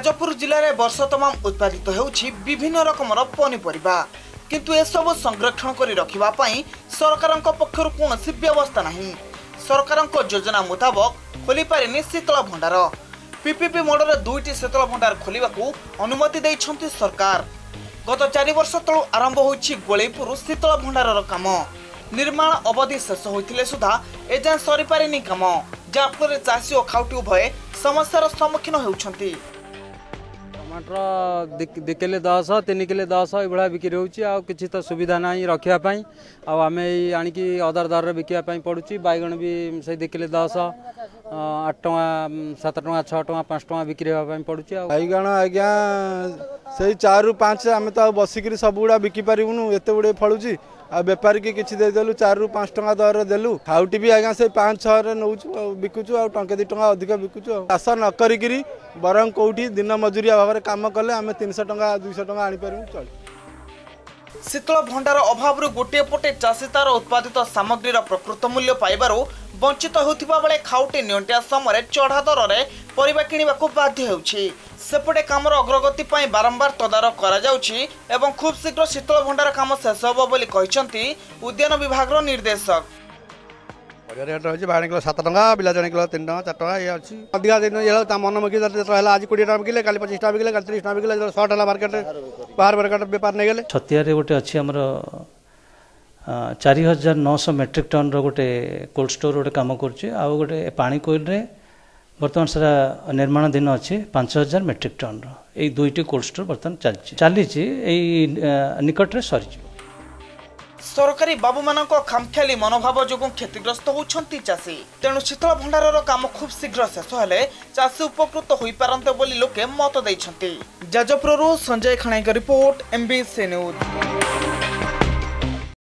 जाजपुर जिले में वर्ष तमाम उत्पादित होउछि विभिन्न रकमर पनीपरिबा किंतु एसबू संरक्षण कर रखापी सरकार पक्षर कौन व्यवस्था नहीं। सरकार योजना मुताबक खोली पारिनी शीतल भंडार। पीपीपी मोडर 2टी शीतल भंडार खोलने को अनुमति देइछंती सरकार। गत 4 वर्ष तलू आरंभ होइछि गोलेपुर शीतल भंडार काम। निर्माण अवधि शेष होइथिले सुधा एजां सरी पारिनी काम, जाफଳରେ चाषी और खाउटी उभय समस्यार सम्मुखीन होउछंती। टमाटर 2 किलो 10 3 किलो 10 ये बिक्री होची आ किछि तो सुविधा नहीं रखिया पई आ आमे आनिकी अदर दर रे बिकिया पई पडुची। बैगण भी से 2 किलो 10 8 टका 7 टका 6 टका 5 टका बिक्री होवा पई पडुची। आ बैगण आज्ञा से 4 रु 5 आमे तो बसिकरी सब गुडा बिकी परिबुनु, एते गुडे फळुची आ व्यापारी की किछि दे देलु 4 रु 5 टका दर देलु। खाउटी भी आज्ञा से 5-6 रे नउचु बिकुचु आ टंके 2 टका अधिक बिकुचु। चाष न करिकरी बरं कोठी दिन मजूरिया भाव में काम कले आमे 300 टका 200 टका आनी परिबु चल। शीतल भंडार अभाव गोटे पटे चाषी तार उत्पादित सामग्रीर प्रकृत मूल्य पाइबार वंचित होतिबा बेले खाउटी नियंटिया समय चढ़ा दर में परिबा किनिबा को बाध्य होउछि। सेपटे कामर अग्रगति पाई बारंबार तदारख करा जाउछि एवं खूब शीघ्र शीतल भंडार काम शेष होबो बोली कहिसंती उद्यान विभाग निर्देशक। रेट रही बाड़ किलो 7 टका बिला 3 किलो 3 टका 4 टका ये अच्छी अधिका दिन ये मनमुखी आज 20 टका बिकले काली 25 टका बिकले 30 टका बिकले 100 टका मार्केट बाहर मार्केट बेपार नहीं गले। छतिया रे गोटे अच्छी हमर 4900 मेट्रिक टन रो गोटे कोल्ड स्टोर गोटे काम करछि आ गोटे पानी कोइल रे वर्तमान सारा निर्माण दिन अच्छे 5000 मेट्रिक टन रो ए दुईटी कोल्ड स्टोर वर्तमान चली निकट रे सरी। सरकारी बाबू मानक खामख्याली मनोभाव जो क्षतिग्रस्त होउछंती चाषी, तेणु शीतल भंडार काम खूब शीघ्र शेष हेले चाषी उपकृत होई पारंते बोली लोके मत दैछंती। जाजपुरରୁ संजय खणाई का रिपोर्ट, MBC न्यूज।